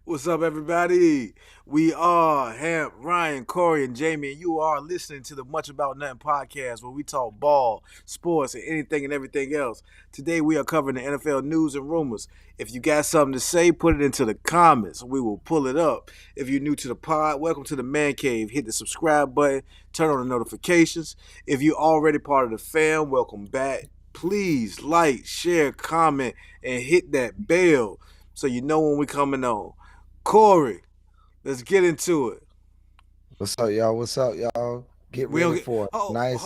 What's up, everybody? We are Hamp, Ryan, Corey, and Jamie, and you are listening to the Much About Nothing podcast where we talk ball, sports, and anything and everything else. Today, we are covering the NFL news and rumors. If you got something to say, put it into the comments. We will pull it up. If you're new to the pod, welcome to the Man Cave. Hit the subscribe button, turn on the notifications. If you're already part of the fam, welcome back. Please like, share, comment, and hit that bell so you know when we're coming on. Corey, let's get into it. What's up, y'all? What's up, y'all? Get We don't ready get for a oh, nice.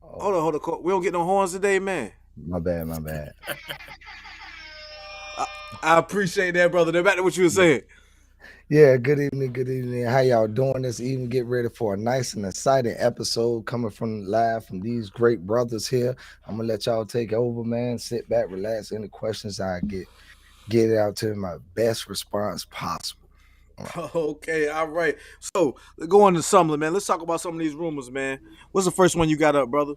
Oh, hold on, Corey. We don't get no horns today, man. my bad, my bad. I, I appreciate that, brother. Now back to what you were saying. Yeah, good evening, good evening. How y'all doing this evening? Get ready for a nice and exciting episode coming from live from these great brothers here. I'm gonna let y'all take over, man. Sit back, relax. Any questions I get it out to my best response possible. All right. Okay, all right. So go on to Summerlin, man. Let's talk about some of these rumors, man. What's the first one you got up, brother?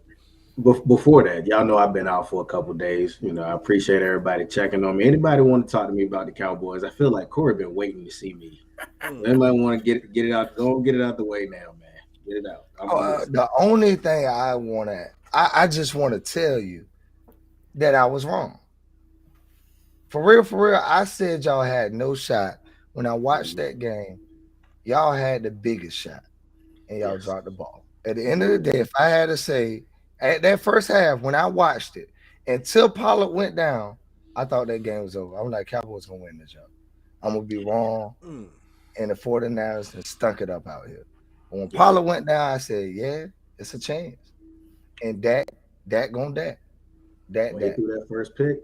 Before that, y'all know I've been out for a couple of days. I appreciate everybody checking on me. Anybody want to talk to me about the Cowboys? I feel like Corey been waiting to see me. Anybody want to get it out? Go get it out the way now, man. Get it out. The only thing I just want to tell you that I was wrong. For real, I said y'all had no shot. When I watched that game, y'all had the biggest shot and y'all dropped the ball. At the end of the day, if I had to say, at that first half, when I watched it, until Pollard went down, I thought that game was over. I'm like, Cowboys going to win this job. I'm going to be wrong. Mm. And the 49ers have stunk it up out here. But when Pollard went down, I said, yeah, it's a chance. And that going that. He threw that first pick.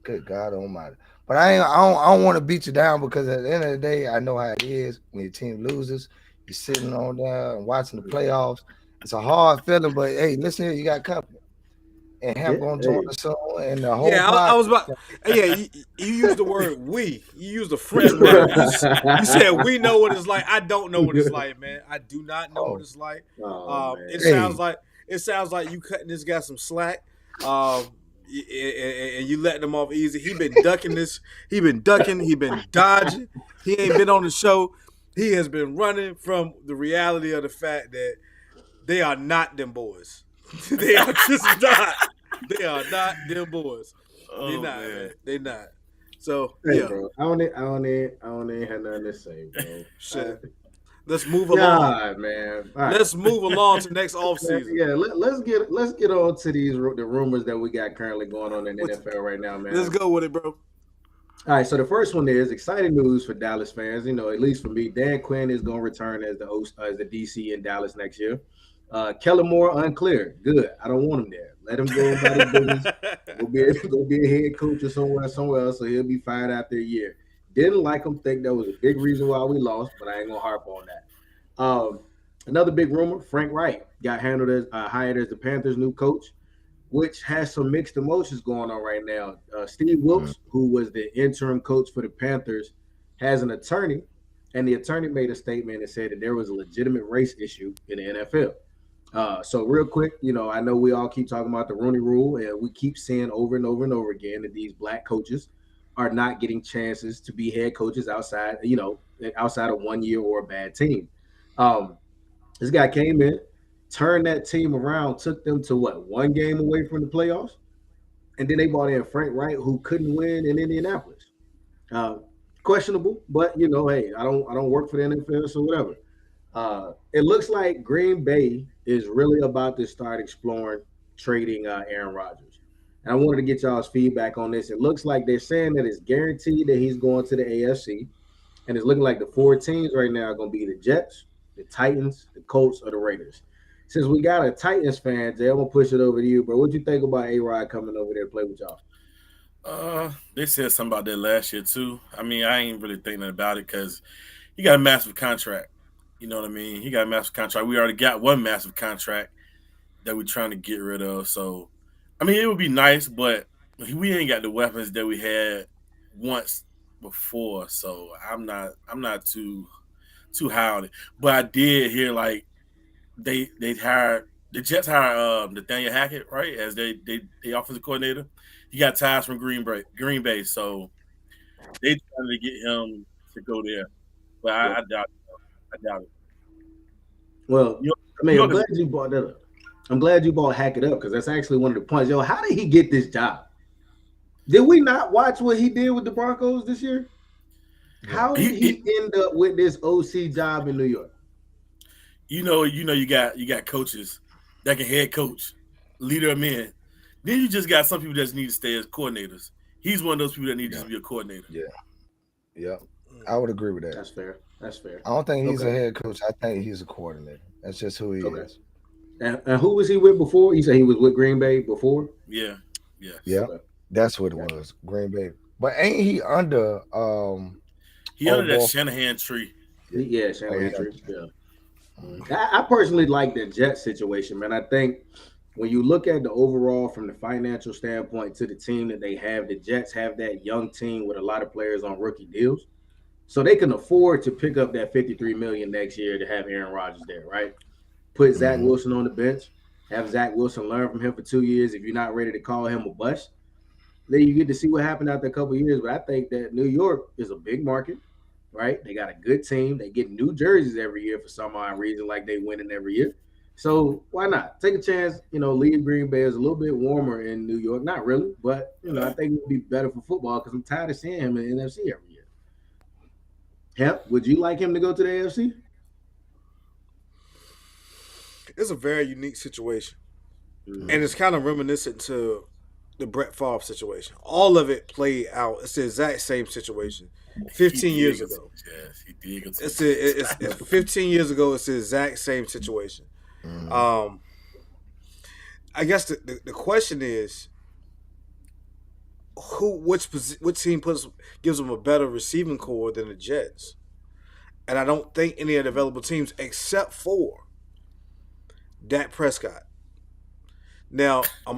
Good God Almighty! But I don't want to beat you down because at the end of the day, I know how it is when your team loses. You're sitting on there and watching the playoffs. It's a hard feeling, but hey, listen here, you got company. And Hamp gonna join us soon, and the whole Yeah, pod. I was about. Yeah, you used the word "we." You used the French word. You said we know what it's like. I don't know what it's like, man. I do not know what Oh, it's like. It hey, sounds like you cutting this guy some slack. And you letting him off easy. He been ducking this. He been ducking. He been dodging. He ain't been on the show. He has been running from the reality of the fact that they are not them boys. They are just not. They are not them boys. They not, man. They not. So Hey, yeah, bro. I don't have nothing to say, bro. shit. Let's move along. God, man. All right. Let's move along to next offseason. Yeah, let's get on to the rumors that we got currently going on in the NFL right now, man. Let's go with it, bro. All right, so the first one is exciting news for Dallas fans. At least for me, Dan Quinn is going to return as the host, as the DC in Dallas next year. Kellen Moore unclear. Good. I don't want him there. Let him go about his business. Go be a head coach or somewhere else, so he'll be fired after a year. Didn't like him. Think that was a big reason why we lost, but I ain't gonna harp on that. Another big rumor: Frank Wright got hired as the Panthers' new coach, which has some mixed emotions going on right now. Steve Wilkes, who was the interim coach for the Panthers, has an attorney, and the attorney made a statement and said that there was a legitimate race issue in the NFL. So real quick, I know we all keep talking about the Rooney Rule, and we keep seeing over and over and over again that these black coaches are not getting chances to be head coaches outside of 1 year or a bad team. Um, this guy came in, turned that team around, took them to one game away from the playoffs, and then they brought in Frank Wright, who couldn't win in Indianapolis. Questionable, but hey, I don't work for the NFL, so whatever. It looks like Green Bay is really about to start exploring trading Aaron Rodgers. And I wanted to get y'all's feedback on this. It looks like they're saying that it's guaranteed that he's going to the AFC. And it's looking like the four teams right now are going to be the Jets, the Titans, the Colts, or the Raiders. Since we got a Titans fan, Jay, I'm going to push it over to you, bro. What you think about A-Rod coming over there to play with y'all? They said something about that last year too. I mean, I ain't really thinking about it because, he got a massive contract. You know what I mean? He got a massive contract. We already got one massive contract that we're trying to get rid of. So, I mean, it would be nice, but we ain't got the weapons that we had once before. So I'm not too high on it. But I did hear like they hired the Jets hired Nathaniel Hackett, right, as they offensive coordinator. He got ties from Green Bay, so they trying to get him to go there. But I doubt it. I doubt it. Well, I mean, I'm glad you brought that up. I'm glad you brought Hackett up because that's actually one of the points. Yo, how did he get this job? Did we not watch what he did with the Broncos this year? How did he end up with this OC job in New York? You got coaches that can head coach, leader of men. Then you just got some people that just need to stay as coordinators. He's one of those people that need to be a coordinator. Yeah. I would agree with that. That's fair. I don't think he's a head coach. I think he's a coordinator. That's just who he is. And who was he with before? You said he was with Green Bay before? Yeah. Okay. That's what it was, Green Bay. But ain't he under he under that Shanahan tree. Yeah, Shanahan tree. Yeah. I personally like the Jets situation, man. I think when you look at the overall from the financial standpoint to the team that they have, the Jets have that young team with a lot of players on rookie deals. So they can afford to pick up that $53 million next year to have Aaron Rodgers there, right? Put Zach Wilson on the bench, have Zach Wilson learn from him for 2 years. If you're not ready to call him a bust, then you get to see what happened after a couple of years. But I think that New York is a big market, right? They got a good team. They get new jerseys every year for some odd reason, like they winning every year. So why not take a chance? Leave Green Bay is a little bit warmer in New York. Not really, but I think it would be better for football because I'm tired of seeing him in the NFC every year. Hemp, would you like him to go to the AFC? It's a very unique situation. And it's kind of reminiscent to the Brett Favre situation. All of it played out. It's the exact same situation. 15 years ago. Yes, he did. It's 15 years ago. It's the exact same situation. I guess the question is, which team gives them a better receiving core than the Jets? And I don't think any of the available teams except for Dak Prescott. Now, I'm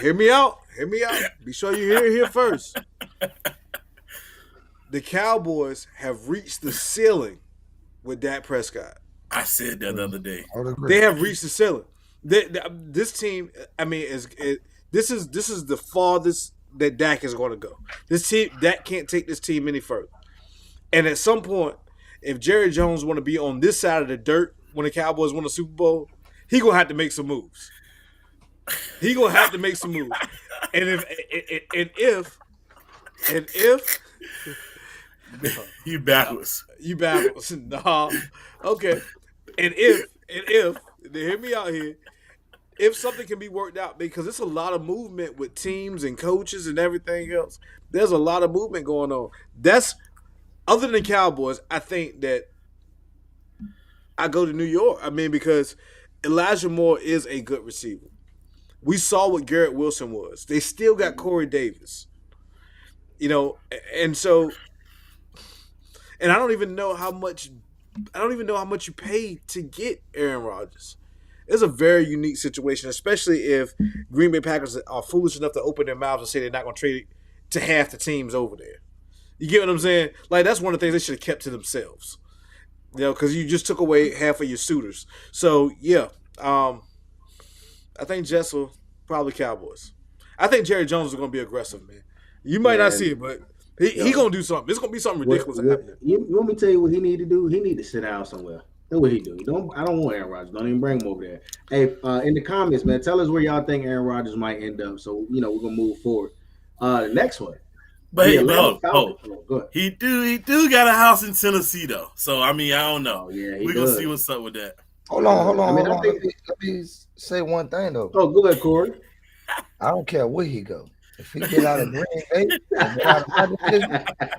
hear me out. Be sure you hear it here first. The Cowboys have reached the ceiling with Dak Prescott. I said that the other day. They have reached the ceiling. This team, I mean, this is the farthest that Dak is going to go. This team, Dak can't take this team any further. And at some point, if Jerry Jones want to be on this side of the dirt when the Cowboys win a Super Bowl, he gonna have to make some moves. And if you backwards. Nah. Okay. And if hear me out here, if something can be worked out, because it's a lot of movement with teams and coaches and everything else. There's a lot of movement going on. That's other than Cowboys, I think that I go to New York. I mean, because Elijah Moore is a good receiver. We saw what Garrett Wilson was. They still got Corey Davis. And so, and I don't even know how much you pay to get Aaron Rodgers. It's a very unique situation, especially if Green Bay Packers are foolish enough to open their mouths and say they're not going to trade it to half the teams over there. You get what I'm saying? Like, that's one of the things they should have kept to themselves. Because you just took away half of your suitors. So, yeah. I think Jets will probably Cowboys. I think Jerry Jones is going to be aggressive, man. You might not see it, but he going to do something. It's going to be something ridiculous happening. You want me to tell you what he need to do? He need to sit down somewhere. That's what he do. I don't want Aaron Rodgers. Don't even bring him over there. Hey, in the comments, man, tell us where y'all think Aaron Rodgers might end up. So, we're going to move forward. The next one. But hey, he do got a house in Tennessee though. So I mean, I don't know. Oh, yeah, we're gonna see what's up with that. Hold on. Let me say one thing though. Oh, go ahead, Corey. I don't care where he go. If he get out of Green Bay,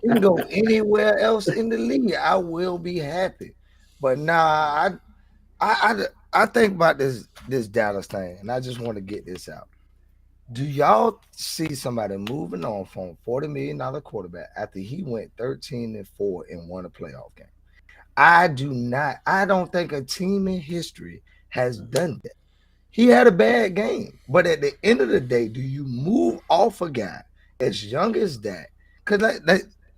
he can go anywhere else in the league. I will be happy. But nah, I think about this Dallas thing, and I just want to get this out. Do y'all see somebody moving on from $40 million quarterback after he went 13-4 and won a playoff game? I do not. I don't think a team in history has done that. He had a bad game, but at the end of the day, do you move off a guy as young as that? Because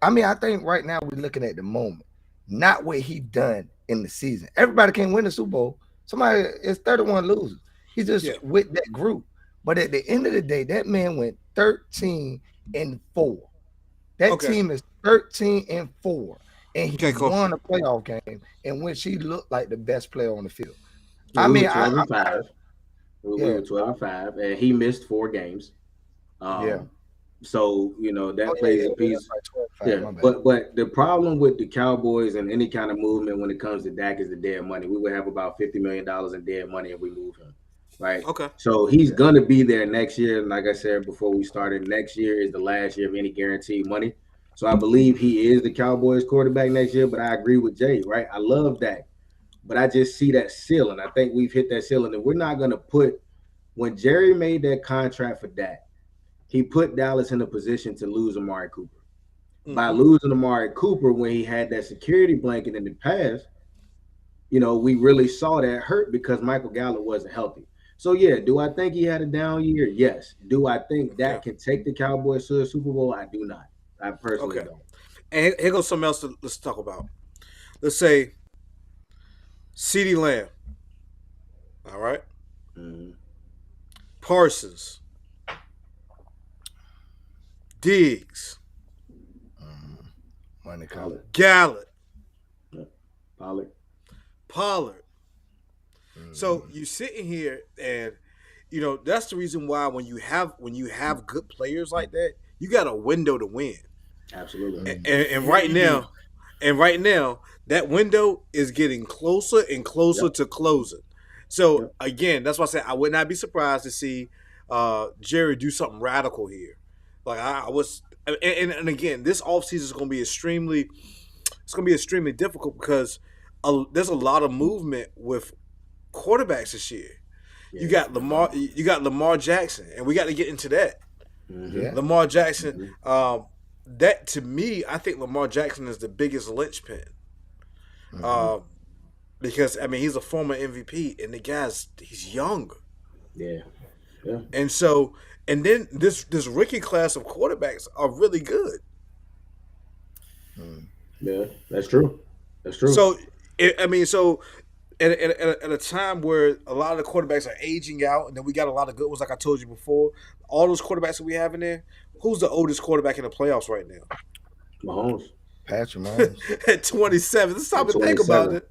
I mean, I think right now we're looking at the moment, not what he done in the season. Everybody can win the Super Bowl. Somebody is 31 losers. He's just with that group. But at the end of the day, that man went 13-4. That team is 13-4. And he won a playoff game in which he looked like the best player on the field. I mean, 12-5. We were 12-5, and he missed 4 games. So that plays a piece. But the problem with the Cowboys and any kind of movement when it comes to Dak is the dead money. We would have about $50 million in dead money if we move him. Right. Okay. So he's gonna be there next year. And like I said before we started, next year is the last year of any guaranteed money. So I believe he is the Cowboys quarterback next year. But I agree with Jay. Right. I love Dak, but I just see that ceiling. I think we've hit that ceiling, and we're not gonna put. When Jerry made that contract for Dak, he put Dallas in a position to lose Amari Cooper. Mm-hmm. By losing Amari Cooper when he had that security blanket in the past, we really saw that hurt because Michael Gallup wasn't healthy. So, yeah, do I think he had a down year? Yes. Do I think that can take the Cowboys to the Super Bowl? I do not. I personally don't. And here goes something else let's talk about. Let's say CeeDee Lamb. All right? Mm-hmm. Parsons. Diggs. Money Gallup. Pollard. So you sitting here, and that's the reason why when you have good players like that, you got a window to win. Absolutely. And right now, that window is getting closer and closer to closing. So again, that's why I said I would not be surprised to see Jerry do something radical here. Like I was, and again, this offseason is going to be extremely difficult because there's a lot of movement with quarterbacks this year. You got Lamar Jackson, and we got to get into that. Mm-hmm. Lamar Jackson, that to me, I think Lamar Jackson is the biggest linchpin. Because I mean he's a former MVP, and he's younger. Yeah. And so, and then this rookie class of quarterbacks are really good. Yeah, that's true. So, at a time where a lot of the quarterbacks are aging out, and then we got a lot of good ones, like I told you before, all those quarterbacks that we have in there, who's the oldest quarterback in the playoffs right now? Mahomes. Patrick Mahomes. At 27. Let's stop and think about it.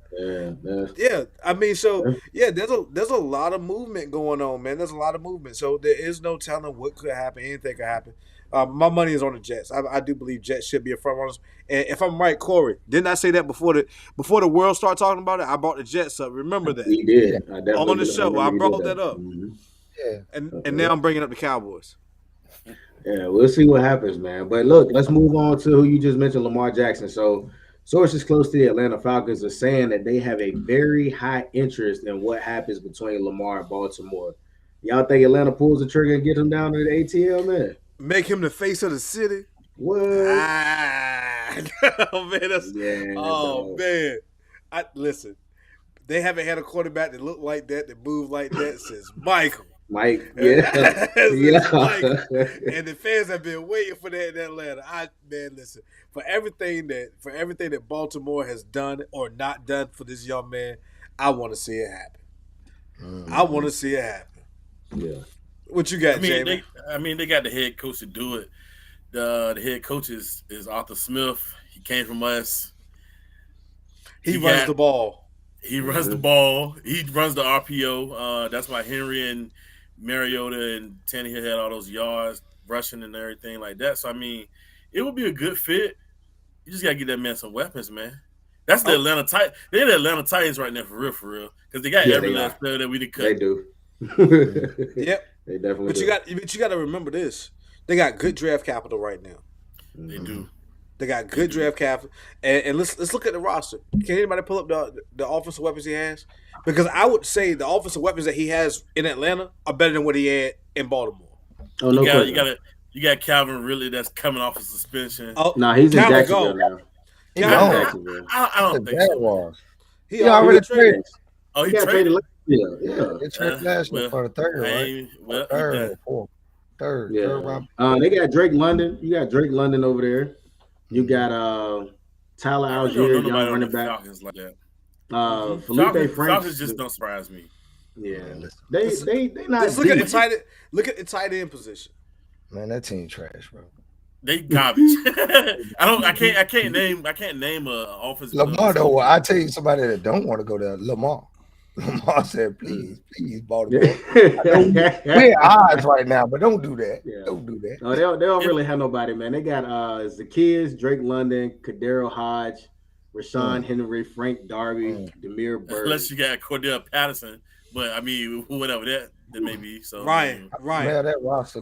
Yeah. I mean, so there's a lot of movement going on, man. There's a lot of movement. So there is no telling what could happen. Anything could happen. My money is on the Jets. I do believe Jets should be a front runner. And if I'm right, Corey, didn't I say that before the world started talking about it? I brought the Jets up. Remember that? We did. On the show, I brought that up. Mm-hmm. Yeah. And now I'm bringing up the Cowboys. Yeah, we'll see what happens, man. But look, let's move on to who you just mentioned, Lamar Jackson. So sources close to the Atlanta Falcons are saying that they have a very high interest in what happens between Lamar and Baltimore. Y'all think Atlanta pulls the trigger and get him down to the ATL, man? Make him the face of the city? What? Oh, man. Man. Listen, they haven't had a quarterback that looked like that moved like that since Michael. Mike, yeah. And the fans have been waiting for that in Atlanta. Listen, for everything that Baltimore has done or not done for this young man, I want to see it happen. I want to see it happen. Yeah. What you got, Jamie? They got the head coach to do it. The head coach is Arthur Smith. He came from us. He runs the ball. He runs the ball. He runs the RPO. That's why Henry and Mariota and Tannehill had all those yards, rushing and everything like that. So, I mean, it would be a good fit. You just got to get that man some weapons, man. That's the Atlanta Titans. They're the Atlanta Titans right now, for real. Because they got every last player that we did cut. They do. Yep. They definitely but do. You got to remember this. They got good draft capital right now. They do. They got good draft capital. And let's look at the roster. Can anybody pull up the offensive weapons he has? Because I would say the offensive weapons that he has in Atlanta are better than what he had in Baltimore. Oh, no question. You got Calvin Ridley that's coming off of suspension. Oh, Nah, he's in Calvin Jacksonville go. now. He He's Calvin- in gone. Jacksonville. I don't think so. man. Jaguars. He already already traded. traded. Oh, He he got traded traded. last year. Yeah. They traded last year well, for the third, right? Well, he Third done. or fourth. Third Yeah. round. They got Drake London. You got Drake London over there. You got Tyler I really Algier, don't know young nobody on running the back. Falcons like that. Felipe Falcons Franks. just don't surprise me. Yeah. Man, They not Let's look at the deep. tight end. Look at the tight end position. Man, that team trash, bro. They garbage. I can't name a offensive. Lamar, though, I tell you somebody that don't want to go there. Lamar. Lamar said, please, Baltimore. We're at odds right now, but don't do that. Yeah. Don't do that. No, they don't really have nobody, man. They got Zacchaeus, Drake London, Kadero Hodge, Rashawn Henry, Frank Darby, Demir Bird. Unless you got Cordell Patterson, but I mean, whatever that may be. So Ryan, Man, that roster.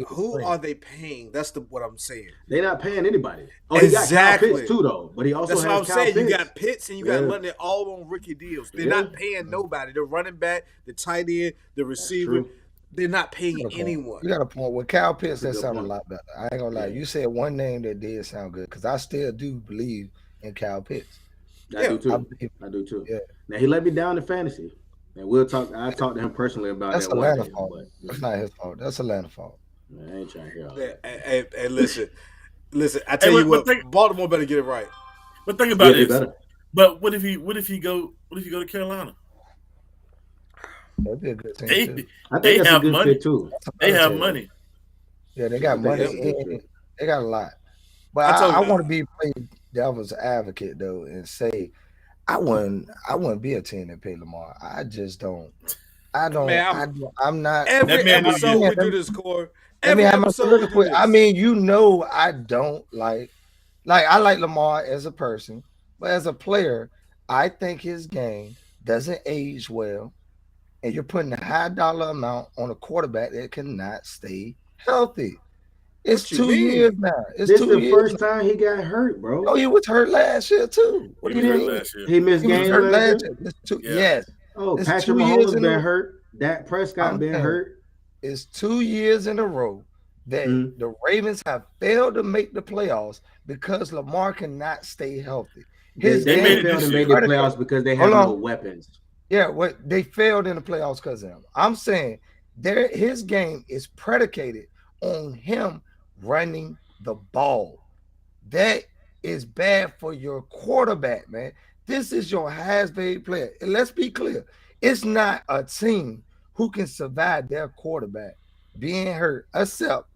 who are they paying? That's what I'm saying. They're not paying anybody. Exactly. He got Kyle Pitts too, though. But he also That's has what I'm Kyle saying. Pitts. You got Pitts and you got Yeah. London all on rookie deals. They're Yeah. not paying nobody. The running back, the tight end, the receiver. true. They're not paying You got a point. anyone. You got a point. With Kyle Pitts, that That's a good sounded a point. lot better. I ain't gonna lie. Yeah. You said one name that did sound good because I still do believe in Kyle Pitts. I do too. I I do too. Yeah. Now he let me down in fantasy. And we'll talk. I talked to him personally about That's that one Atlanta day, fault. but That's not his fault. That's Atlanta fault. man, I ain't trying to hear all that. And listen. I tell you what, Baltimore better get it right. But think about Yeah, they this. better. But what if he go to Carolina? That'd be a good thing. too. I They think that's have a good money. fit too. They have Yeah. money. Yeah, they got I think money. that's a good and fit. They got a lot. But I told I you. want to be play devil's advocate though and say I wouldn't be a team that pay Lamar. I just don't. I'm not. Every That man is episode we good. do this, Core. Let Every me have my episode we do soliloquy. this. I mean, I don't like I like Lamar as a person, but as a player, I think his game doesn't age well, and you're putting a high dollar amount on a quarterback that cannot stay healthy. It's What you 2 mean? years now. It's This 2 the years. first time he got hurt, bro. Oh, he was hurt last year too. What do He you was mean? hurt last year. He missed He was games hurt last last year. year. Yeah. Yes, Oh, It's Patrick 2 years Mahomes in been a- hurt. Dak Prescott I'm been saying- hurt. it's 2 years in a row that Mhm. the Ravens have failed to make the playoffs because Lamar cannot stay healthy. His They game made it failed this to year. make the playoffs because they have Hold no on. weapons. Yeah, they failed in the playoffs because of him. I'm saying his game is predicated on him running the ball. That is bad for your quarterback, man. This is your highest paid player. And let's be clear, it's not a team who can survive their quarterback being hurt, except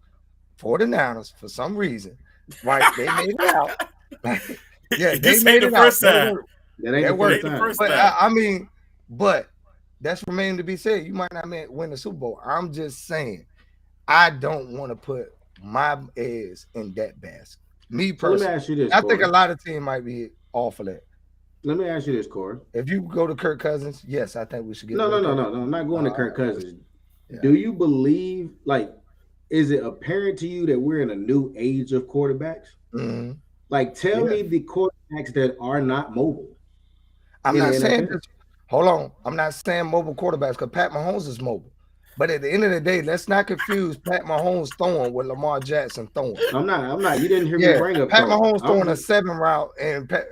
49ers for some reason. Right? They made it out. Yeah, they This made ain't it the out. first time. That ain't That the worked. first Ain't the time. first But time. I mean, but that's remaining to be said. You might not win the Super Bowl. I'm just saying, I don't want to put my eggs in that basket. Me So let me personally, ask you this. I think Corey. a lot of teams might be off of that. Let me ask you this, Corey. If you go to Kirk Cousins, yes, I think we should get. No. rid of Kirk. I'm not going to Kirk Cousins. Yeah. Do you believe, is it apparent to you that we're in a new age of quarterbacks? Mhm. Tell Yeah. me the quarterbacks that are not mobile. I'm In not the saying NFL. this. Hold on. I'm not saying mobile quarterbacks because Pat Mahomes is mobile. But at the end of the day, let's not confuse Pat Mahomes throwing with Lamar Jackson throwing. I'm not. You didn't hear me Yeah, bring up Pat throw. Mahomes I'm throwing a just- 7 route, and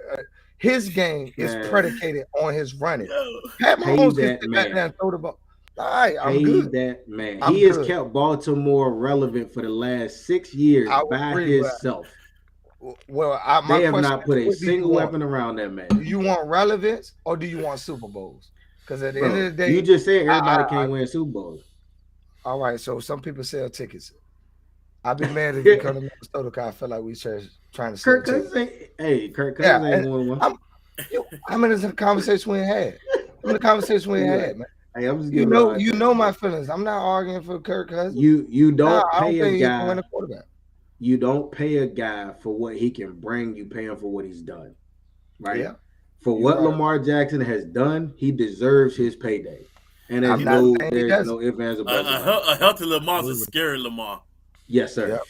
his game is Man. predicated on his running. Yo. Pat Pay Mahomes that can sit back man. there and throw the ball. All right, I'm Pay good. that man. I'm He has good. kept Baltimore relevant for the last 6 years I would by agree with himself. Well, my They have question not put is, a what do you single want? weapon around that man. Do you want relevance or do you want Super Bowls? Because at the end of the Bro, day, you just said everybody I- can't win Super Bowls. all right. So some people sell tickets. I'd be mad if you come to Minnesota because I feel like we trying to sell Kirk tickets. Cousins ain't. Kirk Yeah, Cousins ain't won one. I mean, it's a conversation we had. The conversation we had, man. Hey, I'm just You giving know, a- you know my feelings. I'm not arguing for Kirk Cousins. You don't Nah, I don't pay think a he can win guy. a quarterback. You don't pay a guy for what he can bring. You pay him for what he's done, right? Yeah. For You're what right. Lamar Jackson has done, he deserves his payday. And I'm there's not no, saying he there's doesn't. no ifs, ands, or buts about it. A healthy Lamar's a scary Lamar. Yes, sir. Yep.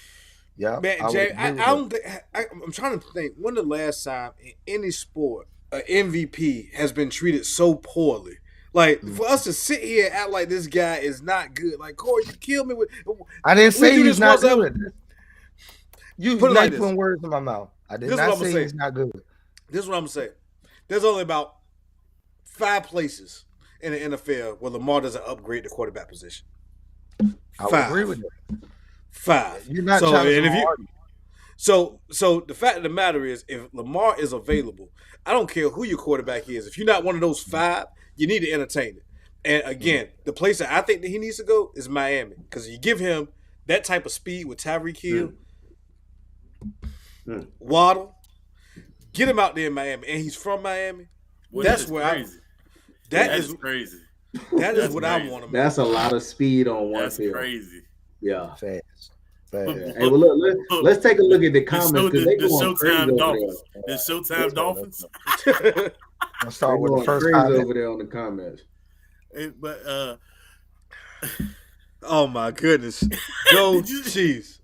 Yeah, Man, Jay, I don't think I'm trying to think when the last time in any sport an MVP has been treated so poorly. Like for us to sit here and act like this guy is not good. Like Corey, you killed me with. I didn't We say do he's this not once every- good. You Put it like putting this. words in my mouth. I did This is what not I'm gonna say say. he's not good. This is what I'm gonna say. There's only about 5 places in the NFL where Lamar doesn't upgrade the quarterback position. I would 5. agree with that. 5. You're not So, challenging and if my you, argument. so the fact of the matter is, if Lamar is available, I don't care who your quarterback is. If you're not one of those 5, you need to entertain it. And again, the place that I think that he needs to go is Miami, because you give him that type of speed with Tyreek Hill, Waddle, get him out there in Miami, and he's from Miami. Well, That's that is where crazy. that is crazy. that is That's what I crazy. want him. That's a lot of speed on one That's field. crazy. Yeah. Fast. Yeah. Hey, well, look, let's take a look at the comments because they The going crazy Showtime over Dolphins. there. The Showtime Dolphins. Let's They start with the going first crazy comment. over there on the comments. But Oh my goodness. Go Chiefs.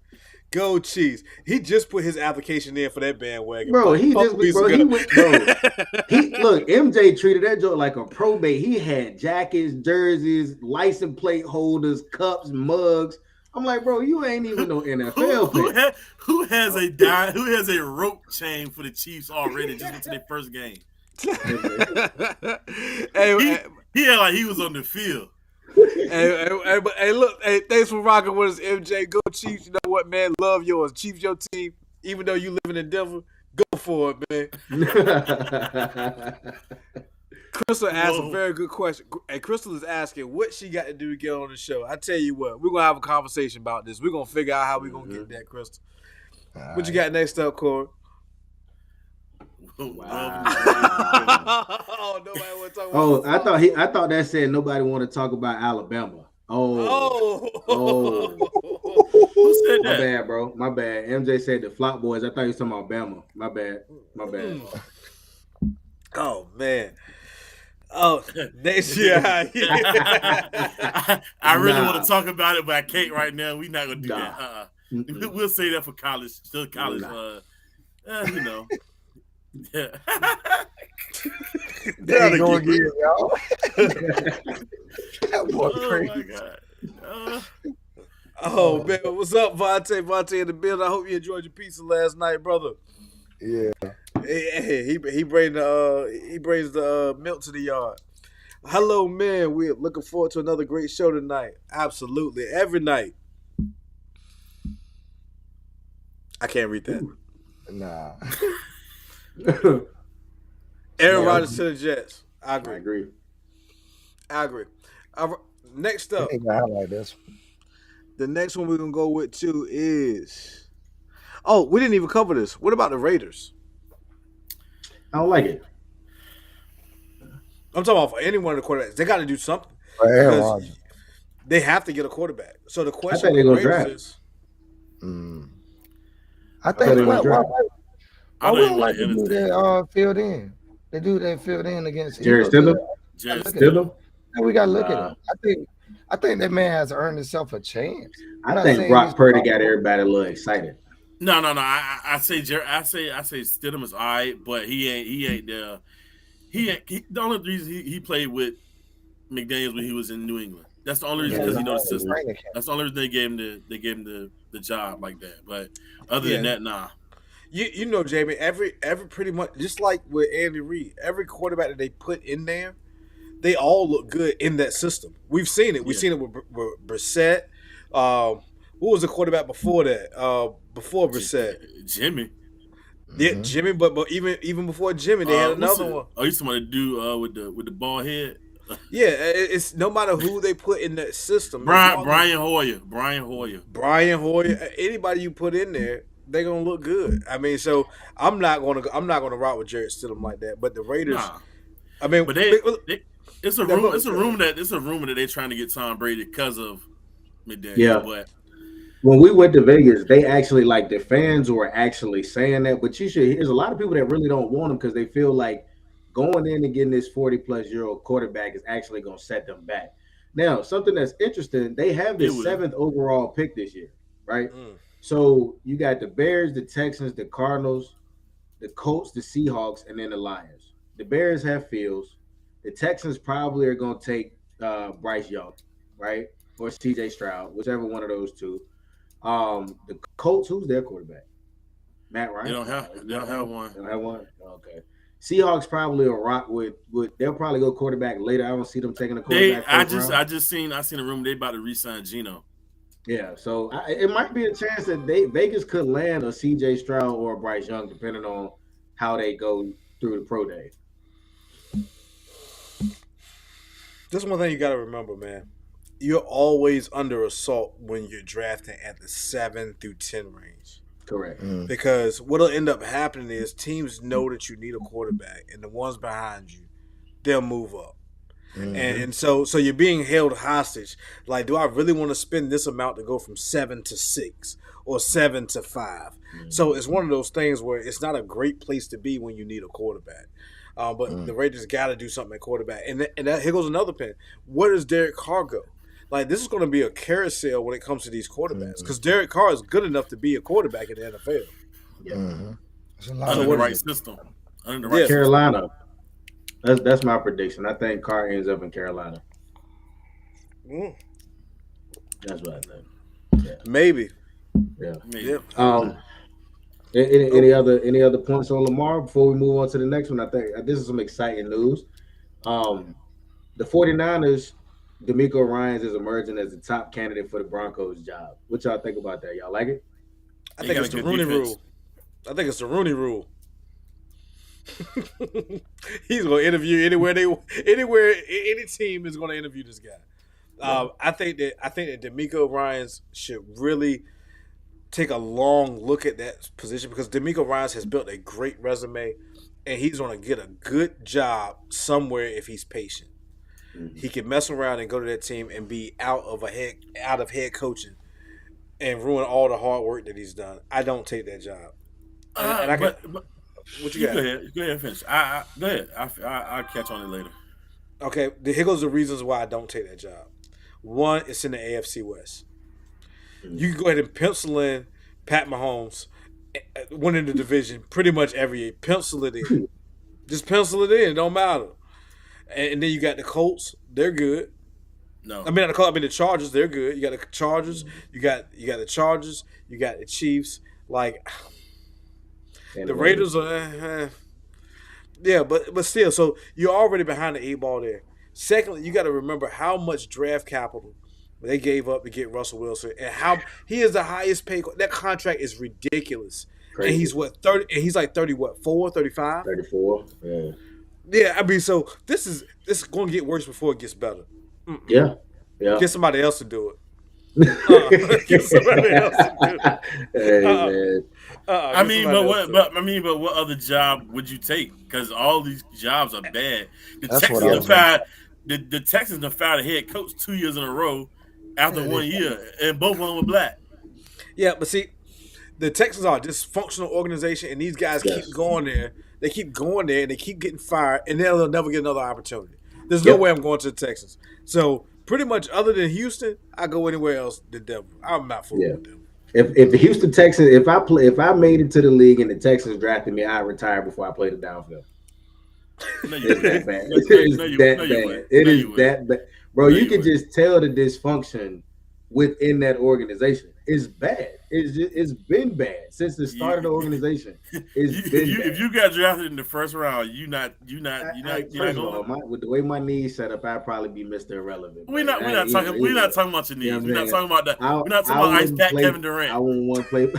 Go Chiefs. He just put his application in for that bandwagon. Bro, he Fuck just weeks bro, he ago. went, bro. Look, MJ treated that joint like a probate. He had jackets, jerseys, license plate holders, cups, mugs. I'm like, bro, you ain't even no NFL fan. who has a rope chain for the Chiefs already just into their first game? Hey, He had like he was on the field. hey, look, hey, thanks for rocking with us, MJ. Go Chiefs. You know what, man? Love yours. Chiefs your team. Even though you living in Denver, go for it, man. Crystal asked a very good question. And Crystal is asking what she got to do to get on the show. I tell you what, we're going to have a conversation about this. We're going to figure out how we're going to get that, Crystal. What you got next up, Corey? Wow. Oh, nobody want to talk about I thought that said nobody want to talk about Alabama. Oh. Who said My that? bad, bro. My bad. MJ said the Flop Boys. I thought you was talking about Bama. My bad. Oh, man. Oh, next year. I really want to talk about it, but I can't right now. We're not gonna do that. We'll say that for college. Still college. You know. Yeah. They ain't gonna get it, y'all. That boy Oh crazy. my god. Oh man, what's up, Vontae? Vontae in the building. I hope you enjoyed your pizza last night, brother. Yeah. He brings the milk to the yard. Hello, man. We're looking forward to another great show tonight. Absolutely, every night. I can't read that. Nah. Aaron Rodgers to the Jets. I I agree. agree. Next up, Ain't gonna highlight this. the next one we're gonna go with too is. Oh, we didn't even cover this. What about the Raiders? I don't like it. I'm talking about for any one of the quarterbacks. They got to do something. Aaron Because Rodgers. they have to get a quarterback. So the question think they're with the gonna Raiders draft. I thought they think were why I we don't don't even like to do understand. that filled in. They do that filled in against Jared Eagles. Stidham? Jared Look at Stidham. We gotta look Nah. at him. I think that man has earned himself a chance. I'm I not think saying Brock he's- Purdy got everybody a little excited. No. I say Stidham is all right, but he ain't the the only reason he played with McDaniels when he was in New England. That's the only reason because he knows the system. Training camp. That's the only reason they gave him the job like that. But other than that, nah. You know, Jamie, every pretty much just like with Andy Reid, every quarterback that they put in there, they all look good in that system. We've seen it. We've seen it with Brissett. Who was the quarterback before that? Before Brissett, Jimmy. yeah, Jimmy. But even before Jimmy, they had another one. Oh, you somebody to do with the ball head? Yeah, it's no matter who they put in that system. Brian Hoyer. Brian Hoyer, anybody you put in there, they're gonna look good. I mean, so I'm not gonna rock with Jared Stidham like that. But the Raiders, Nah. I mean, But it's a rumor that they're trying to get Tom Brady because of McDaniels. Yeah. But When we went to Vegas, they actually like the fans were actually saying that. But there's a lot of people that really don't want him because they feel like going in and getting this 40-plus-year-old quarterback is actually going to set them back. Now, something that's interesting, they have the 7th overall pick this year, right? So you got the Bears, the Texans, the Cardinals, the Colts, the Seahawks, and then the Lions. The Bears have Fields. The Texans probably are going to take Bryce Young, right, or C.J. Stroud, whichever one of those two. The Colts, who's their quarterback? Matt Ryan. They don't have one. They don't have one. Okay. Seahawks probably will rock with. They'll probably go quarterback later. I don't see them taking a quarterback. I seen a room they about to re-sign Geno. Yeah, so it might be a chance that Vegas could land a C.J. Stroud or a Bryce Young, depending on how they go through the pro day. This is one thing you got to remember, man. You're always under assault when you're drafting at the 7 through 10 range. Correct. Because what'll end up happening is teams know that you need a quarterback, and the ones behind you, they'll move up. And so you're being held hostage. Like, do I really want to spend this amount to go from 7 to 6 or 7 to 5? So it's one of those things where it's not a great place to be when you need a quarterback. But the Raiders got to do something at quarterback. And here goes another pin. Where does Derek Carr go? Like, this is going to be a carousel when it comes to these quarterbacks, because Derek Carr is good enough to be a quarterback in the NFL. Yeah. Under the right system. Under the right Carolina. That's my prediction. I think Carr ends up in Carolina. That's what I think. Yeah. Maybe. Yeah. Maybe. Any other points on Lamar before we move on to the next one? I think this is some exciting news. The 49ers, DeMeco Ryans is emerging as the top candidate for the Broncos job. What y'all think about that? Y'all like it? I think it's the Rooney rule. He's going to interview anywhere any team is going to interview this guy. I think that DeMeco Ryans should really take a long look at that position, because DeMeco Ryans has built a great resume, and he's going to get a good job somewhere if he's patient. He can mess around and go to that team and be out of head coaching and ruin all the hard work that he's done. I don't take that job. What you got? Go ahead and finish. Go ahead. I'll catch on it later. Okay, here goes the reasons why I don't take that job. One, it's in the AFC West. You can go ahead and pencil in Pat Mahomes winning the division pretty much every year. Pencil it in. Just pencil it in. It don't matter. And then you got the Colts. They're good. No, the Chargers. They're good. You got the Chargers. You got the Chargers. You got the Chiefs. Like, the Raiders are. Yeah, but still. So you're already behind the 8 ball there. Secondly, you got to remember how much draft capital they gave up to get Russell Wilson, and how he is the highest paid. That contract is ridiculous. Crazy. And he's 30. And he's like 34, 35. 34. Yeah. Yeah, I mean, so this is going to get worse before it gets better. Yeah. Get somebody else to do it. Get somebody else to do it. But what other job would you take? Because all these jobs are bad. The Texans have fired a head coach 2 years in a row after 1 year, and both of them were black. Yeah, but see, the Texans are a dysfunctional organization, and these guys keep going there. They keep going there, and they keep getting fired, and they'll never get another opportunity. There's no way I'm going to the Texans. So pretty much, other than Houston, I go anywhere else than Denver. I'm not fooling with them. If the Houston Texans, if I made it to the league and the Texans drafted me, I retire before I play the downfield. It's that bad. It is that bad, bro. You can just tell the dysfunction within that organization. It's bad. It's been bad since the start of the organization. If you got drafted in the first round, you're not going. With the way my knees set up, I'd probably be Mr. Irrelevant. We're not talking about your knees. We're not talking about that. We're not talking about Ice Pack Kevin Durant. I wouldn't want to play.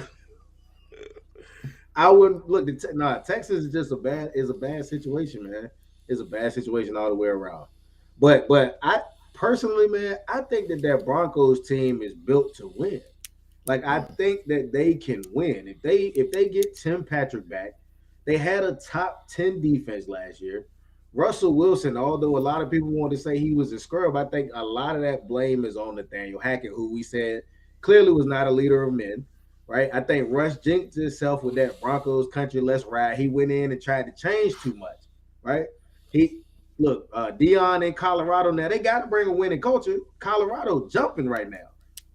I wouldn't look. Texas is just a bad situation, man. It's a bad situation all the way around. But I personally, man, I think that Broncos team is built to win. Like, I think that they can win. If they get Tim Patrick back, they had a top 10 defense last year. Russell Wilson, although a lot of people want to say he was a scrub, I think a lot of that blame is on Nathaniel Hackett, who we said clearly was not a leader of men, right? I think Russ jinxed himself with that Broncos country let's ride. He went in and tried to change too much, right? Deion in Colorado now, they got to bring a winning culture. Colorado jumping right now.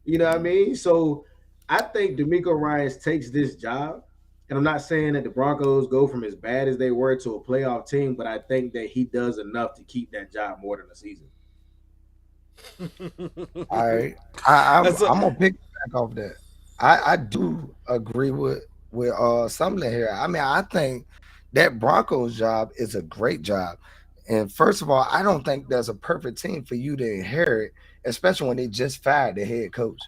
You know what I mean? So I think DeMeco Ryans takes this job, And I'm not saying that the Broncos go from as bad as they were to a playoff team, but I think that he does enough to keep that job more than a season. All right, I'm That's a- gonna pick back off that. I do agree with Sumlin here. I mean, I think that Broncos job is a great job. And first of all, I don't think there's a perfect team for you to inherit, especially when they just fired the head coach.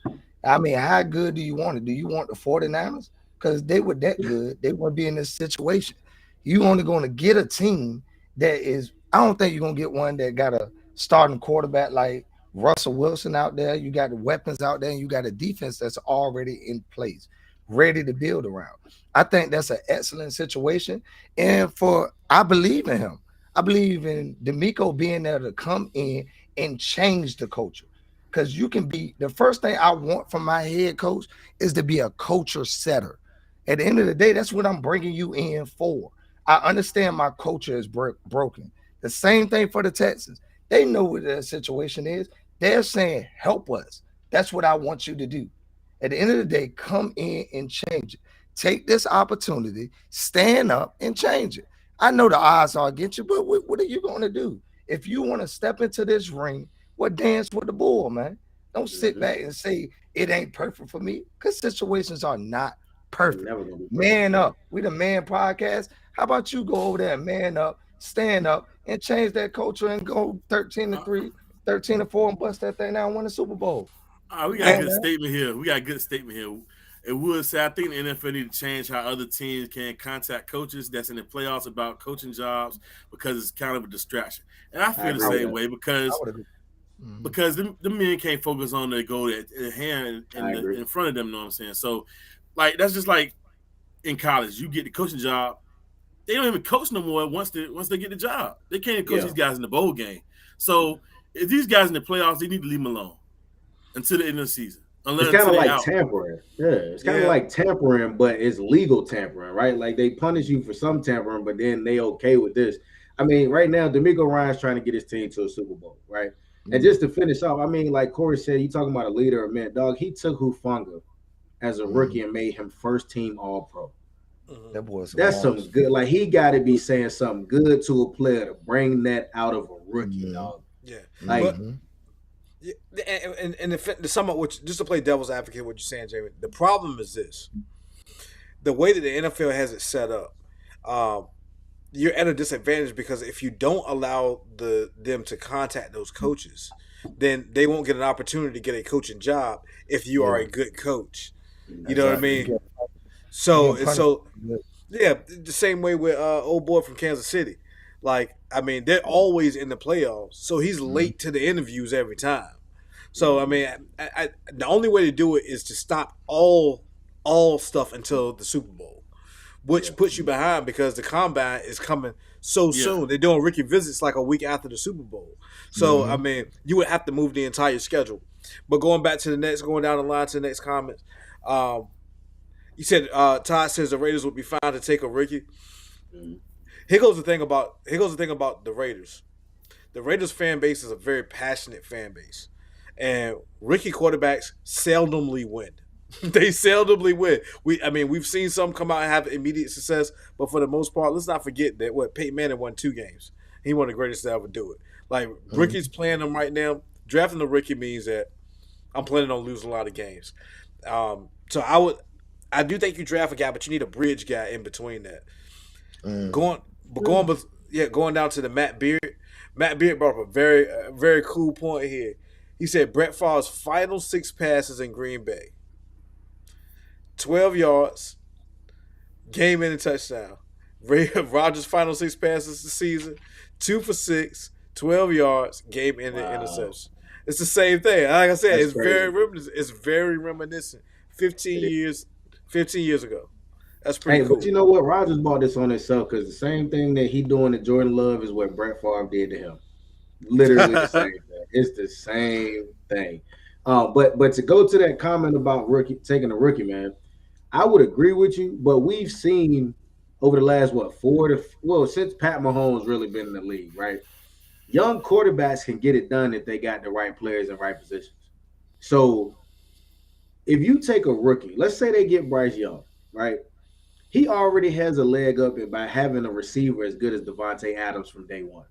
I mean, how good do you want it? Do you want the 49ers? Because they were that good, they wouldn't be in this situation. You only going to get a team that is, I don't think you're going to get one that got a starting quarterback like Russell Wilson out there. You got the weapons out there, and you got a defense that's already in place, ready to build around. I think that's an excellent situation. And I believe in him. I believe in D'Amico being there to come in and change the culture. Because you can be, the first thing I want from my head coach is to be a culture setter. At the end of the day, that's what I'm bringing you in for. I understand my culture is broken. The same thing for the Texans. They know what their situation is. They're saying, help us. That's what I want you to do. At the end of the day, come in and change it. Take this opportunity, stand up and change it. I know the odds are against you, but what are you going to do? If you want to step into this ring, dance with the bull, man. Don't sit back and say it ain't perfect for me, because situations are not perfect. Man up. We the Man Podcast. How about you go over there, man up, stand up, and change that culture and go 13-3, 13-4, and bust that thing out and win the Super Bowl? We got a good statement here. It would say, I think the NFL need to change how other teams can contact coaches that's in the playoffs about coaching jobs, because it's kind of a distraction. And I feel the same way, because the men can't focus on the goal at hand in front of them. You know what I'm saying? So, like, that's just like in college. You get the coaching job, they don't even coach no more once they get the job. They can't even coach these guys in the bowl game. So, if these guys in the playoffs, they need to leave them alone until the end of the season. It's kind of like tampering. Yeah, it's kind of like tampering, but it's legal tampering, right? Like, they punish you for some tampering, but then they okay with this. I mean, right now, D'Amico Ryan's trying to get his team to a Super Bowl, right? And just to finish off, I mean, like Corey said, you talking about a leader, man, dog. He took Hufanga as a rookie and made him first team All-Pro. That's some good. Like, he got to be saying something good to a player to bring that out of a rookie, dog. Yeah, like. And to sum up, just to play devil's advocate, what you're saying, Jamie, the problem is this: the way that the NFL has it set up, you're at a disadvantage, because if you don't allow them to contact those coaches, then they won't get an opportunity to get a coaching job if you are a good coach. You know what I mean? So yeah, the same way with old boy from Kansas City. Like, I mean, they're always in the playoffs, so he's late to the interviews every time. So, I mean, the only way to do it is to stop all stuff until the Super Bowl, which puts you behind, because the combine is coming so soon. They're doing rookie visits like a week after the Super Bowl. So, I mean, you would have to move the entire schedule. But going back to going down the line to the next comments, you said Todd says the Raiders would be fine to take a rookie. Here goes the thing about the Raiders. The Raiders fan base is a very passionate fan base, and rookie quarterbacks seldomly win. They seldomly win. We've seen some come out and have immediate success, but for the most part, let's not forget that Peyton Manning won 2 games. He won the greatest to ever do it. Like, rookies playing them right now, drafting a rookie means that I'm planning on losing a lot of games. So I do think you draft a guy, but you need a bridge guy in between that. Going down to the Matt Beard. Matt Beard brought up a very very cool point here. He said Brett Favre's final 6 passes in Green Bay, 12 yards, game-winning touchdown. Rodgers' final 6 passes this season, 2 for 6, 12 yards, game-ending interception. It's the same thing. Like I said, it's very reminiscent. 15 years ago. That's pretty cool. But you know what? Rodgers bought this on himself, because the same thing that he doing to Jordan Love is what Brett Favre did to him. Literally the same thing. It's the same thing. But to go to that comment about taking a rookie, man, I would agree with you. But we've seen over the last since Pat Mahomes really been in the league, right? Young quarterbacks can get it done if they got the right players in right positions. So if you take a rookie, let's say they get Bryce Young, right? he already has a leg up by having a receiver as good as Devontae Adams from day one.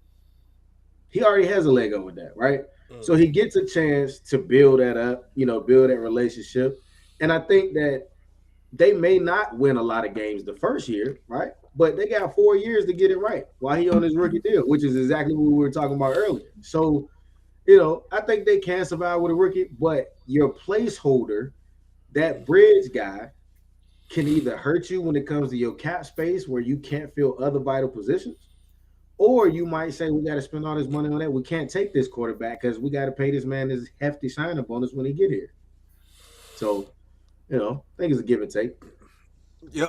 He already has a leg up with that, right? So he gets a chance to build that up, build that relationship. And I think that they may not win a lot of games the first year, right? But they got 4 years to get it right while he on his rookie deal, which is exactly what we were talking about earlier. So, I think they can survive with a rookie, but your placeholder, that bridge guy, can either hurt you when it comes to your cap space where you can't fill other vital positions, or you might say, we got to spend all this money on that. We can't take this quarterback because we got to pay this man his hefty signing bonus when he get here. So, I think it's a give and take. Yeah,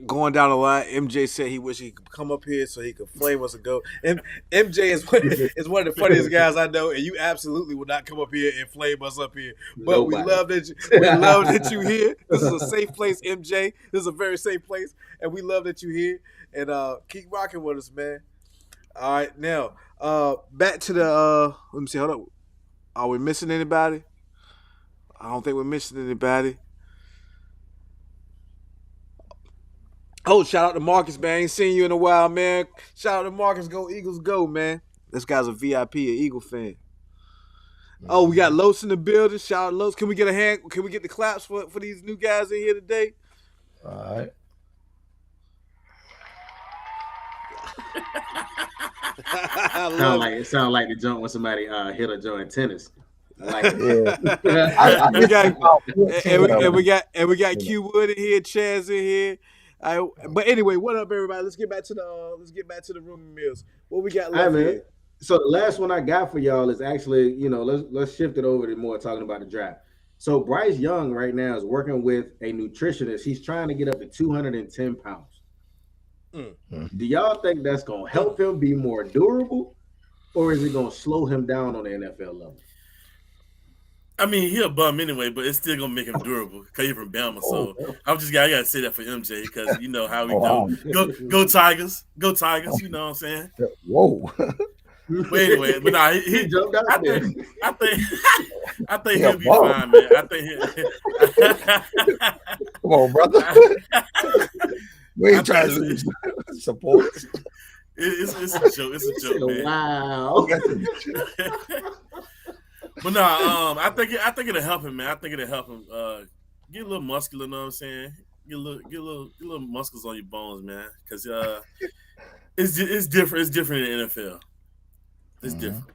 going down the line, MJ said he wish he could come up here so he could flame us and go. And MJ is one of the funniest guys I know, and you absolutely will not come up here and flame us up here. But we love that you're here. This is a safe place, MJ. This is a very safe place, and we love that you're here. And keep rocking with us, man. All right, now back to the. Let me see. Hold up. Are we missing anybody? I don't think we're missing anybody. Oh, shout out to Marcus, man. Ain't seen you in a while, man. Shout out to Marcus. Go Eagles, go, man. This guy's a VIP, an Eagle fan. Oh, we got Los in the building. Shout out to Los. Can we get a hand? Can we get the claps for these new guys in here today? All right. Sound like the joint when somebody hit a joint in tennis. Like yeah. we got Q Wood in here, Chaz in here. But anyway, what up, everybody? Let's get back to the room meals. What we got left here? So the last one I got for y'all is actually, let's shift it over to more talking about the draft. So Bryce Young right now is working with a nutritionist. He's trying to get up to 210 pounds. Do y'all think that's going to help him be more durable, or is it going to slow him down on the NFL level? I mean, he a bum anyway, but it's still gonna make him durable because he's from Bama. So I gotta say that for MJ because you know how we do. Go Tigers, go Tigers. You know what I'm saying? Whoa. But anyway, but nah, he jumped out there. I think he'll be fine, man. I think Come on, brother. We ain't trying to support. It's a joke. It's a joke, man. Wow. But no, I think it'll help him, man. I think it'll help him get a little muscular. You know what I'm saying? Get a little muscles on your bones, man. Because it's different. It's different in the NFL. It's different.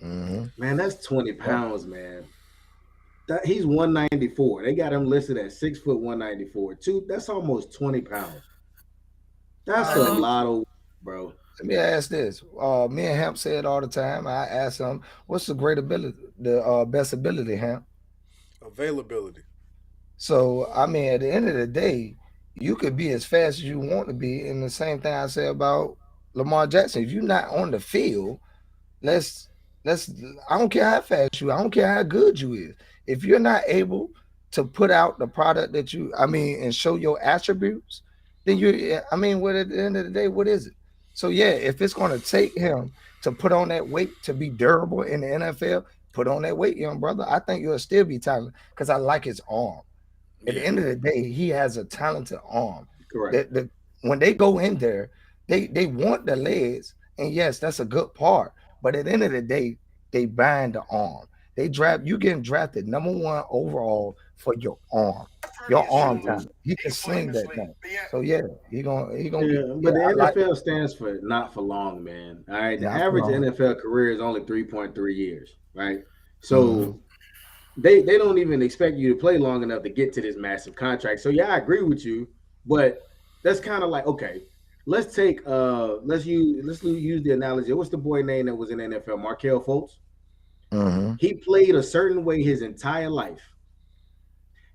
Mm-hmm. Man, that's 20 pounds, man. He's 194. They got him listed at 6 foot 194. That's almost 20 pounds. That's a lot of, bro. Let me ask this. Me and Hamp say it all the time. I ask him, what's the best ability, Hamp? Availability. So, I mean, at the end of the day, you could be as fast as you want to be. And the same thing I say about Lamar Jackson. If you're not on the field, I don't care how fast you are. I don't care how good you is. If you're not able to put out the product that and show your attributes, then what at the end of the day, what is it? So, yeah, if it's going to take him to put on that weight to be durable in the NFL, put on that weight, young brother. I think you'll still be talented because I like his arm. At the end of the day, he has a talented arm. Correct. When they go in there, they want the legs, and yes, that's a good part. But at the end of the day, they bind the arm. You getting drafted number 1 overall for your arm. Your arm talent. He can sling that thing. So yeah, he gonna but the NFL stands for not for long, man. All right. The average NFL career is only 3.3 years, right? So they don't even expect you to play long enough to get to this massive contract. So yeah, I agree with you, but that's kind of like, okay, let's use the analogy. What's the boy name that was in the NFL? Markelle Fultz. He played a certain way his entire life.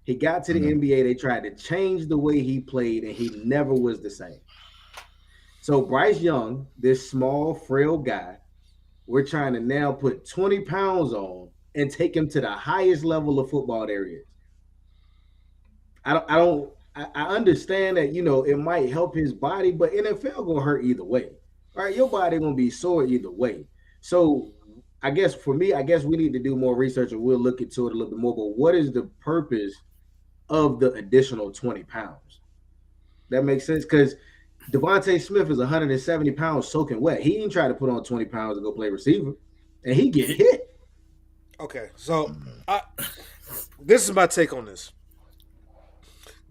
He got to the NBA. They tried to change the way he played, and he never was the same. So Bryce Young, this small, frail guy, we're trying to now put 20 pounds on and take him to the highest level of football there is. I understand that, it might help his body, but NFL gonna hurt either way. All right, your body gonna be sore either way. So I guess for me, we need to do more research and we'll look into it a little bit more. But what is the purpose of the additional 20 pounds? That makes sense because Devontae Smith is 170 pounds soaking wet. He didn't try to put on 20 pounds to go play receiver, and he get hit. Okay, so this is my take on this.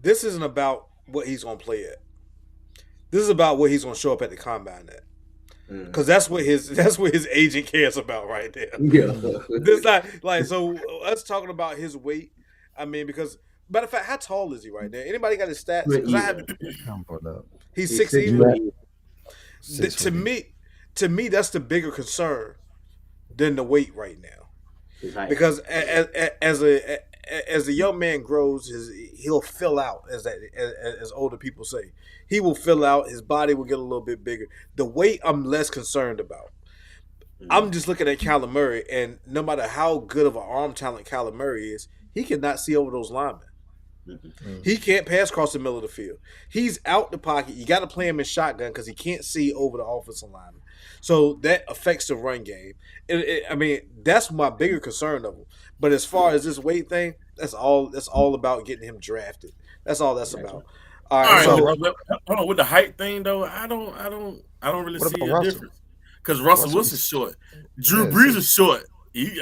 This isn't about what he's gonna play at. This is about what he's gonna show up at the combine at. Because that's what his agent cares about right there. Yeah. This not like so. Us talking about his weight. I mean, because matter of fact, how tall is he right now? Anybody got his stats? 'Cause I have, he's 6 even. To me, that's the bigger concern than the weight right now. Because as a young man grows, he'll fill out, as older people say. He will fill out. His body will get a little bit bigger. The weight, I'm less concerned about. I'm just looking at Kyler Murray, and no matter how good of an arm talent Kyler Murray is, he cannot see over those linemen. He can't pass across the middle of the field. He's out the pocket. You got to play him in shotgun because he can't see over the offensive lineman. So that affects the run game. I mean, that's my bigger concern of him. But as far as this weight thing, that's all about getting him drafted. That's all that's about. All right. So hold on, with the height thing though, I don't really see a difference because Russell Wilson's short. Drew Brees is short.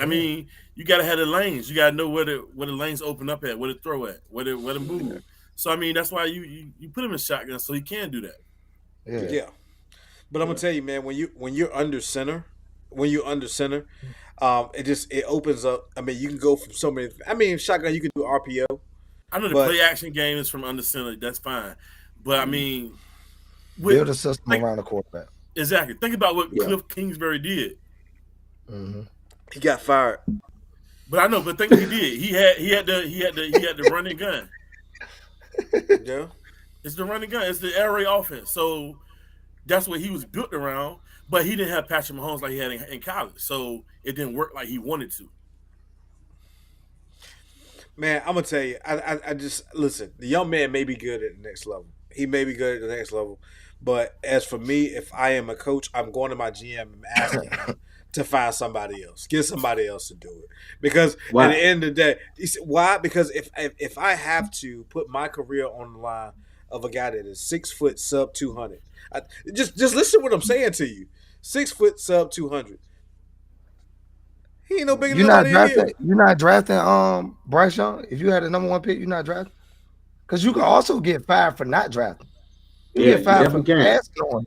I mean, you got to have the lanes. You got to know where the lanes open up at, where to throw at, where to move. So I mean, that's why you put him in shotgun so he can do that. Yeah. But I'm gonna tell you, man, when you're under center, it opens up. I mean, you can go from so many. I mean, shotgun you can do RPO. I know the play action game is from under center. That's fine, but I mean, build a system around the quarterback. Exactly. Think about what Cliff Kingsbury did. Mm-hmm. He got fired. But I know. But think what he did. He had the running gun. Yeah, it's the running gun. It's the air raid offense. So that's what he was built around. But he didn't have Patrick Mahomes like he had in college. So it didn't work like he wanted to. Man, I'm gonna tell you. I just listen. The young man may be good at the next level. He may be good at the next level. But as for me, if I am a coach, I'm going to my GM and asking him to find somebody else. Get somebody else to do it. Because at the end of the day, why? Because if I have to put my career on the line of a guy that is 6 foot sub 200, just listen to what I'm saying to you. 6 foot sub 200. He ain't no bigger than nobody. You're not drafting Bryce Young. If you had the number 1 pick, you're not drafting. Because you can also get fired for not drafting. You get fired for passing on him.